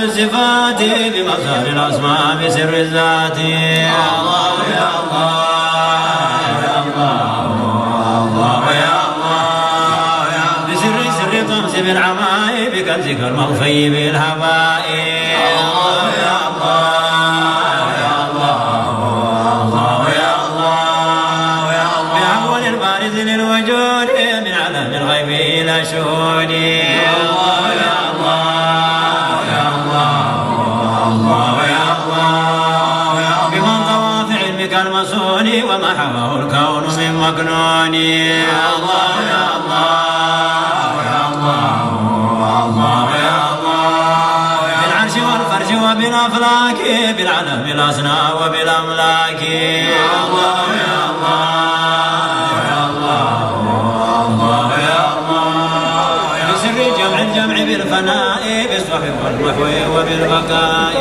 بالصفات بمظهر الأسماء بسر الذات الله يا الله يا الله يا الله يا بسر سر طمس بالعماء بكنزك المطفي بالهواء الله يا الله يا الله يا الله يا الله بأول البارز للوجود من عدم الغيب إلى شهود الله يا الله يا الله يا الله يا بمن طوى في علمك المصون وما حواه الكون من مكنون الله يا الله يا الله يا الله بالعرش والفرش وبالأفلاك بالعلم الأسنى وبالأملاك الله يا الله يا الله يا الله بسر الجمع بالفناء بالصحب والمحو وبالبقاء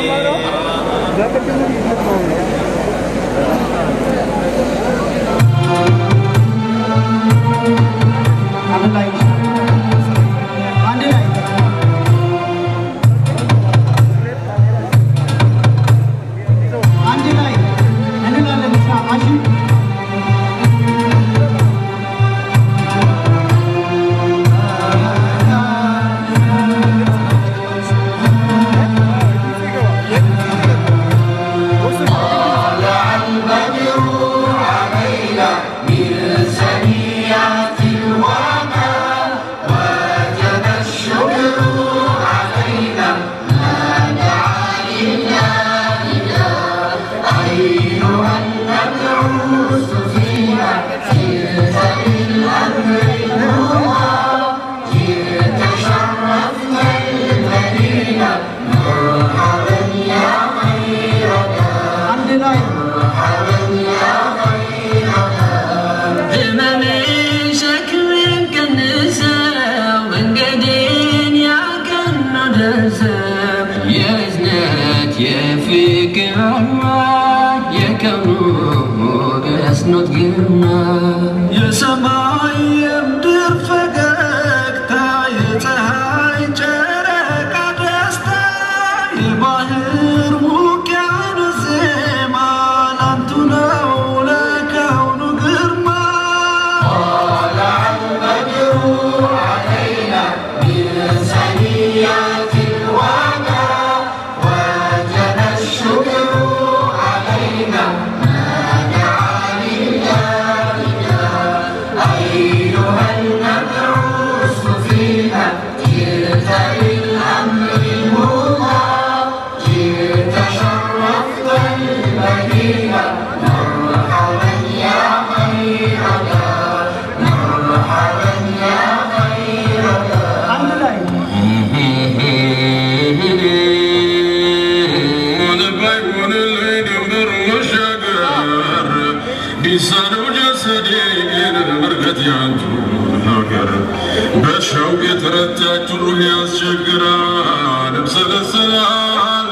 بشوق يترتج الروح يسجران بسلسلان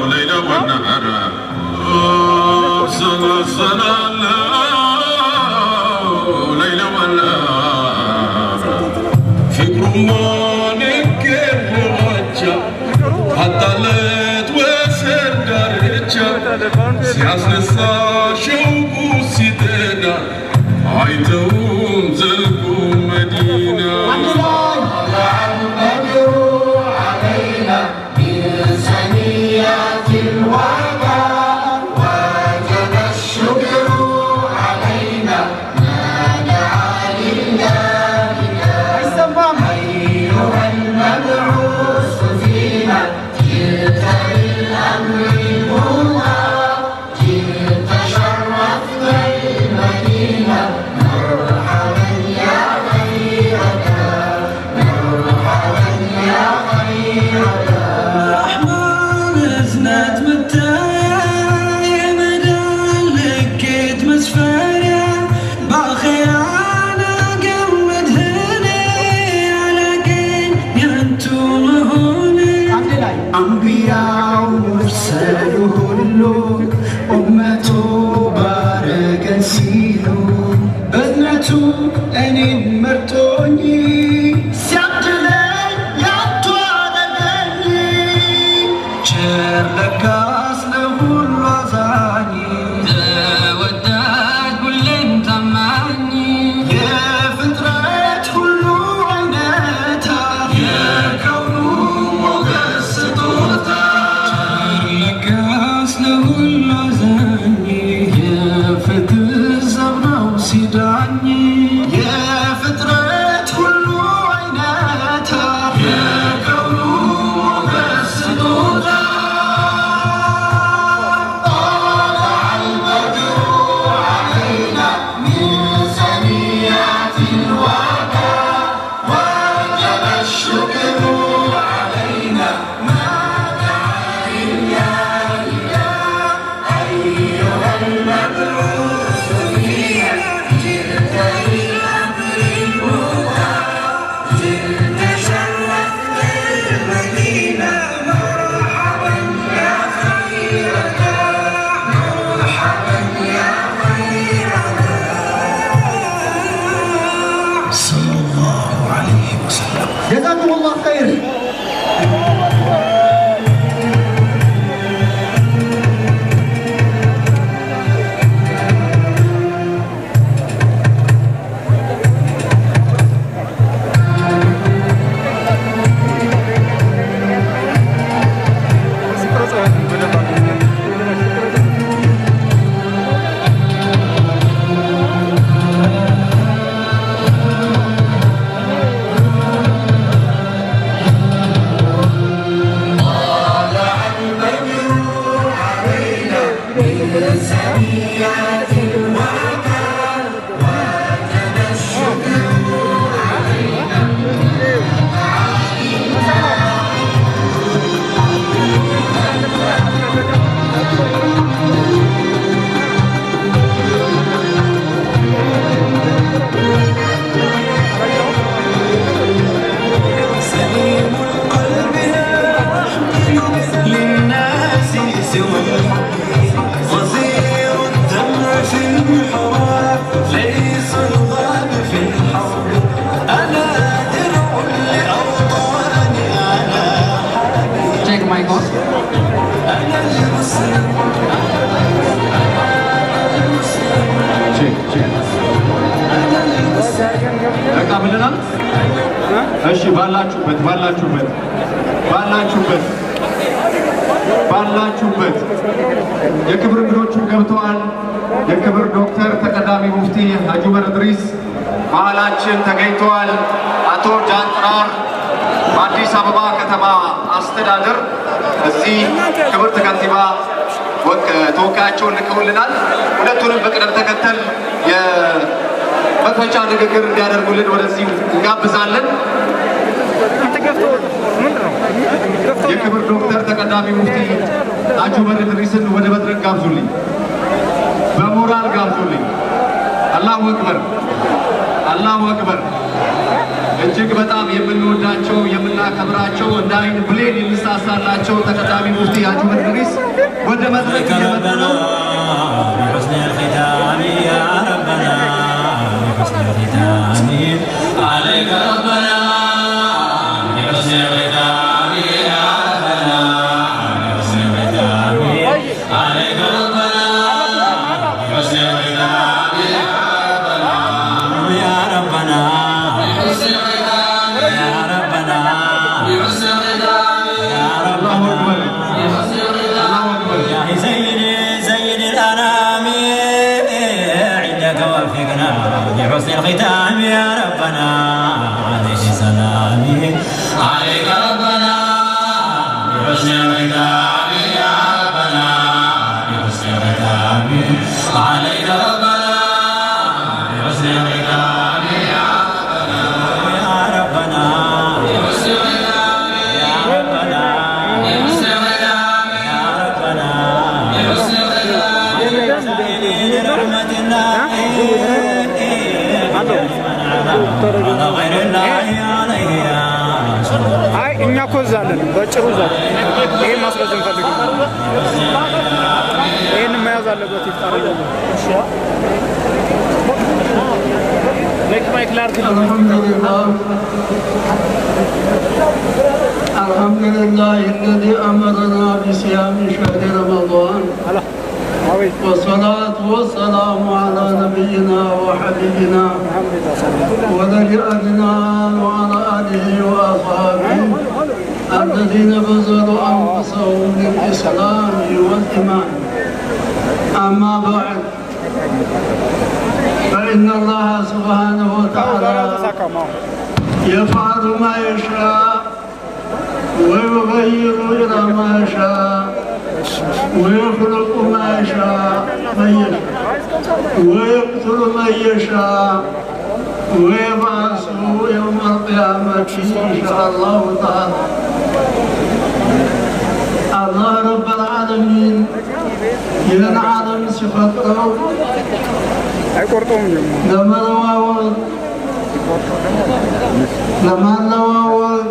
ليلة والنهار سلسلان ليلة والنهار فكر مانك الوجه حتى ليت وسر درجة سياسة شوق سيدنا عيتهم زلقوا مدينة طلع البدر علينا من ثنيات الوداع وجب الشكر علينا ما دعا لله أيها المبعوث فينا جئت للأمر المضى جئت شرفت المدينة مرحبا يا غيرنا مرحبا يا غيرنا الرحمن أزنت متايا مدى لكيت مسفرة باخيانا قمت هني على كين ينتو مهوني أنبياء مرسل كله أمته بارك سيلو بذنته أني مرتوني سيبتلي يبتو على بني እሺ ባላችሁበት የክብር እንግዶቹ ገብተዋል። የክብር ዶክተር ተቀዳሚ ሙፍቲ ሐጂ ዑመር ኢድሪስ መሃላችን ተገኝተዋል። አቶ ጃንጥራር በአዲስ አበባ ከተማ አስተዳደር እዚህ ክብርት ከንቲባ ተወካያቸውን ልከውልናል። ሁለቱንም በቅደም ተከተል የመክፈቻ ንግግር እንዲያደርጉልን ወደዚህ እንጋብዛለን። የክብር ዶክተር ተቀዳሚ ሙፍቲ ሐጂ ዑመር ኢድሪስን ወደ መድረክ ጋብዙልኝ፣ በሞራል ጋብዙልኝ። አላሁ አክበር፣ አላሁ አክበር። እጅግ በጣም የምንወዳቸው የምናከብራቸው እንደ አይን ብሌን የሚሳሳላቸው ተቀዳሚ ሙፍቲ ሐጂ ዑመር ኢድሪስ ወደ መድረክ እየመጡ ነው። بحسن الختام يا ربنا بحسن الختام عليك ربنا بحسن الختام يا ربنا بحسن الختام عليك ربنا بحسن الختام يا ربنا بحسن الختام يا ربنا بحسن الختام يا ربنا بحسن الختام يا زين الأنام عندك وفقنا بحسن الختام يا ربنا عليه سلامي عليك ربنا بحسن الختام يا ربنا بحسن الختام عليك ربنا بحسن الختام يا ربنا بحسن الختام يا ربنا بحسن الختام يا ربنا بحسن الختام لرحمة الله على غير الله عليه አይ እኛ እኮ እዛ አለን በጭሩ እዛ ይሄ ማስረዘም ፈልግ ይሄን መያዝ አለበት ይጣራል ማይክ ላርክ الحمد لله الذي أمرنا بصيام شهر رمضان والصلاة والسلام على نبينا وحبيبنا ولي أدنان وعلى آله وأصحابه الذين بذلوا أنفسهم للإسلام والإيمان. أما بعد فإن الله سبحانه وتعالى يفعل ما يشاء ويغير إلى ما يشاء ويخلق ما يشاء ويقتل من يشاء ويبعث يوم القيامة إن شاء الله تعالى. الله رب العالمين ينعلم صفته لما نواول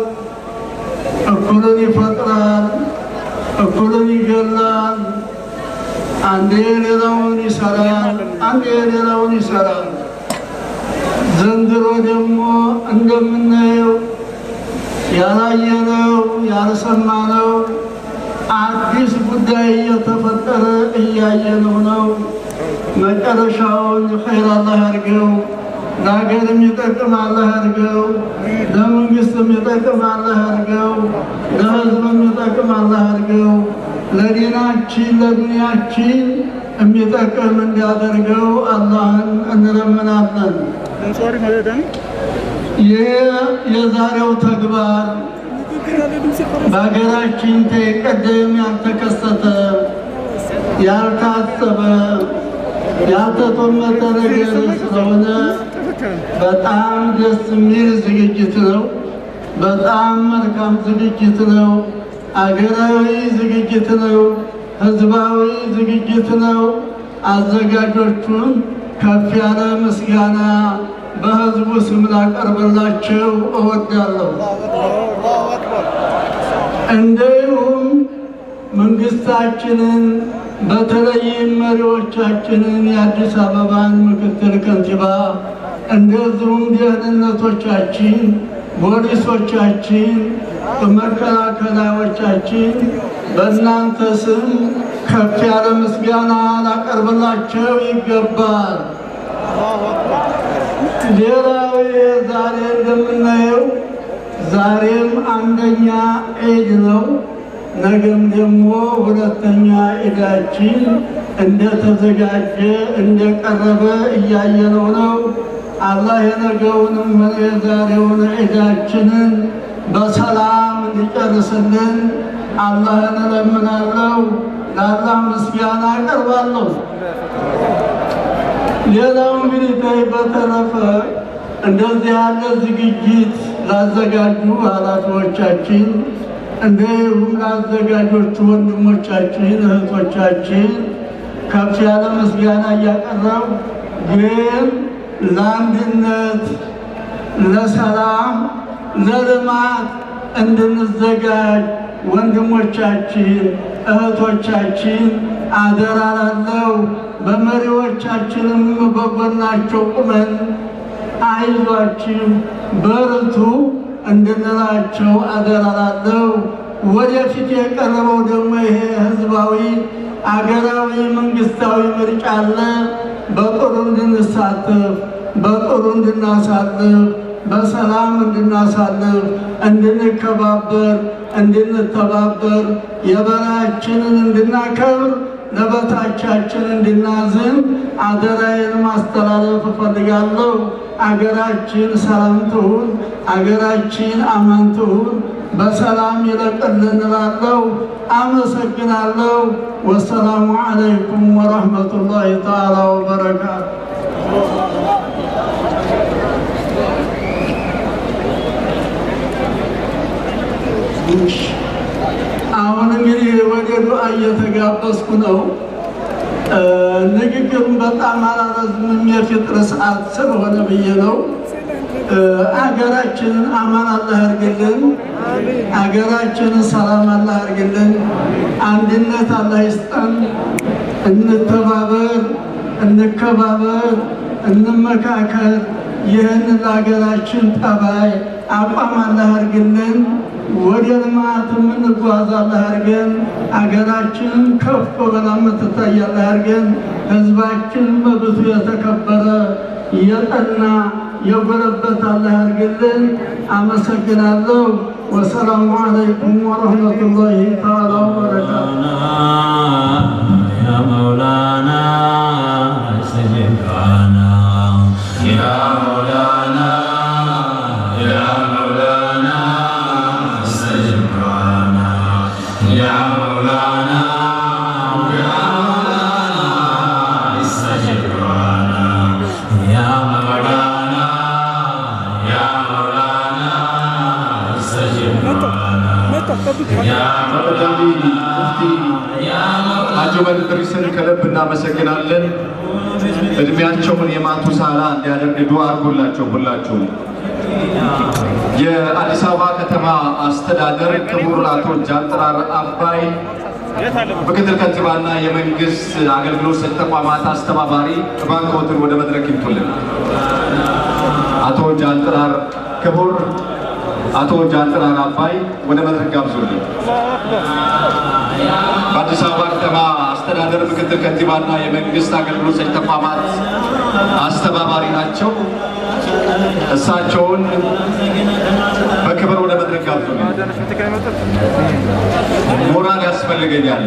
أكلني فطران أكلني جلال عندي لوني سلام عندي لوني سلام زندرو دمو عندمنايو ያላየነው ያልሰማነው አዲስ ጉዳይ የተፈጠረ እያየነው ነው። መጨረሻውን ኸይር አላህ ያርገው። ለሀገር የሚጠቅም አላህ ያርገው። ለመንግስት የሚጠቅም አላህ ያርገው። ለህዝብ የሚጠቅም አላህ ያርገው። ለዲናችን ለዱንያችን የሚጠቅም እንዲያደርገው አላህን እንለምናለን። የዛሬው ተግባር በሀገራችን ተቀደም ያልተከሰተ ያልታሰበ ያልተጠመጠ ነገር ስለሆነ በጣም ደስ የሚል ዝግጅት ነው። በጣም መልካም ዝግጅት ነው። አገራዊ ዝግጅት ነው። ህዝባዊ ዝግጅት ነው። አዘጋጆቹን ከፍ ያለ ምስጋና በህዝቡ ስም ላቀርብላቸው እወዳለሁ። እንዲሁም መንግስታችንን በተለይም መሪዎቻችንን የአዲስ አበባን ምክትል ከንቲባ እንደዚሁም ደህንነቶቻችን፣ ፖሊሶቻችን፣ መከላከያዎቻችን በእናንተ ስም ከፍ ያለ ምስጋና ላቀርብላቸው ይገባል። ሌላው ዛሬ እንደምናየው ዛሬም አንደኛ ዒድ ነው። ነገም ደግሞ ሁለተኛ ዒዳችን እንደተዘጋጀ እንደቀረበ እያየነው ነው። አላህ የነገውንም የዛሬውን ዒዳችንን በሰላም እንዲጨርስልን አላህን እለምናለሁ። ለአላህ ምስጋና አቀርባለሁ። ሌላው እንግዲህ በተረፈ እንደዚህ ያለ ዝግጅት ላዘጋጁ ኃላፊዎቻችን እንዲሁም ላዘጋጆቹ ወንድሞቻችን እህቶቻችን ከፍ ያለ ምስጋና እያቀረብ ግን ለአንድነት፣ ለሰላም፣ ለልማት እንድንዘጋጅ ወንድሞቻችን እህቶቻችን አደራ ላለው በመሪዎቻችንም በጎናቸው ቁመን አይዟችሁ በርቱ እንድንላቸው አደራ ላለው። ወደፊት የቀረበው ደግሞ ይሄ ህዝባዊ አገራዊ መንግስታዊ ምርጫ አለ። በጥሩ እንድንሳተፍ በጥሩ እንድናሳልፍ በሰላም እንድናሳልፍ እንድንከባበር እንድንተባበር የበላያችንን እንድናከብር ለበታቻችን እንድናዝን አደራዬን ማስተላለፍ እፈልጋለሁ። አገራችን ሰላም ትሁን፣ አገራችን አማን ትሁን፣ በሰላም ይለቅልን እላለሁ። አመሰግናለሁ። ወሰላሙ አለይኩም ወረሕመቱላሂ ተዓላ ወበረካቱ። አሁን እንግዲህ ወደ ዱዓ እየተጋበዝኩ ነው። ንግግሩን በጣም አላረዝምም የፍጥር ሰዓት ስለሆነ ብዬ ነው። አገራችንን አማን አላህ ያርግልን። አገራችንን ሰላም አላህ ያርግልን። አንድነት አላህ ይስጠን። እንተባበር፣ እንከባበር፣ እንመካከር። ይህን ለሀገራችን ጠባይ አቋም አላህ ያርግልን። ወደ ልማት የምንጓዝ አላህ ያርገን። አገራችንን ከፍ ብላ የምትታይ አላህ ያርገን። ህዝባችን በብዙ የተከበረ የጠና የጎለበት አላህ ያርግልን። አመሰግናለሁ። ወሰላሙ አለይኩም ወረሕመቱላሂ ተዓላ ወበረካቱ። يا مولانا استجب دعانا يا مولانا يا مولانا استجب دعانا يا مولانا يا مولانا استجب دعانا يا مولانا يا مولانا استجب دعانا يا مولانا አጆ በድሪስን ከልብ እናመሰግናለን። እድሜያቸውን የማቱሳላ እንዲያደርግ ዱዓ አድርጉላቸው ሁላችሁም። የአዲስ አበባ ከተማ አስተዳደር ክቡር አቶ ጃንጥራር አባይ ምክትል ከንቲባና የመንግስት አገልግሎት ሰጪ ተቋማት አስተባባሪ እባክዎትን ወደ መድረክ ይምጡልን። አቶ ጃንጥራር ክቡር አቶ ጃንጥራር አባይ ወደ መድረክ ጋብዙልን። በአዲስ አበባ ከተማ አስተዳደር ምክትል ከንቲባና የመንግስት አገልግሎት ሰጪ ተቋማት አስተባባሪ ናቸው። እሳቸውን በክብር ወደ መድረክ ጋብዙልን። ሞራል ያስፈልገኛል።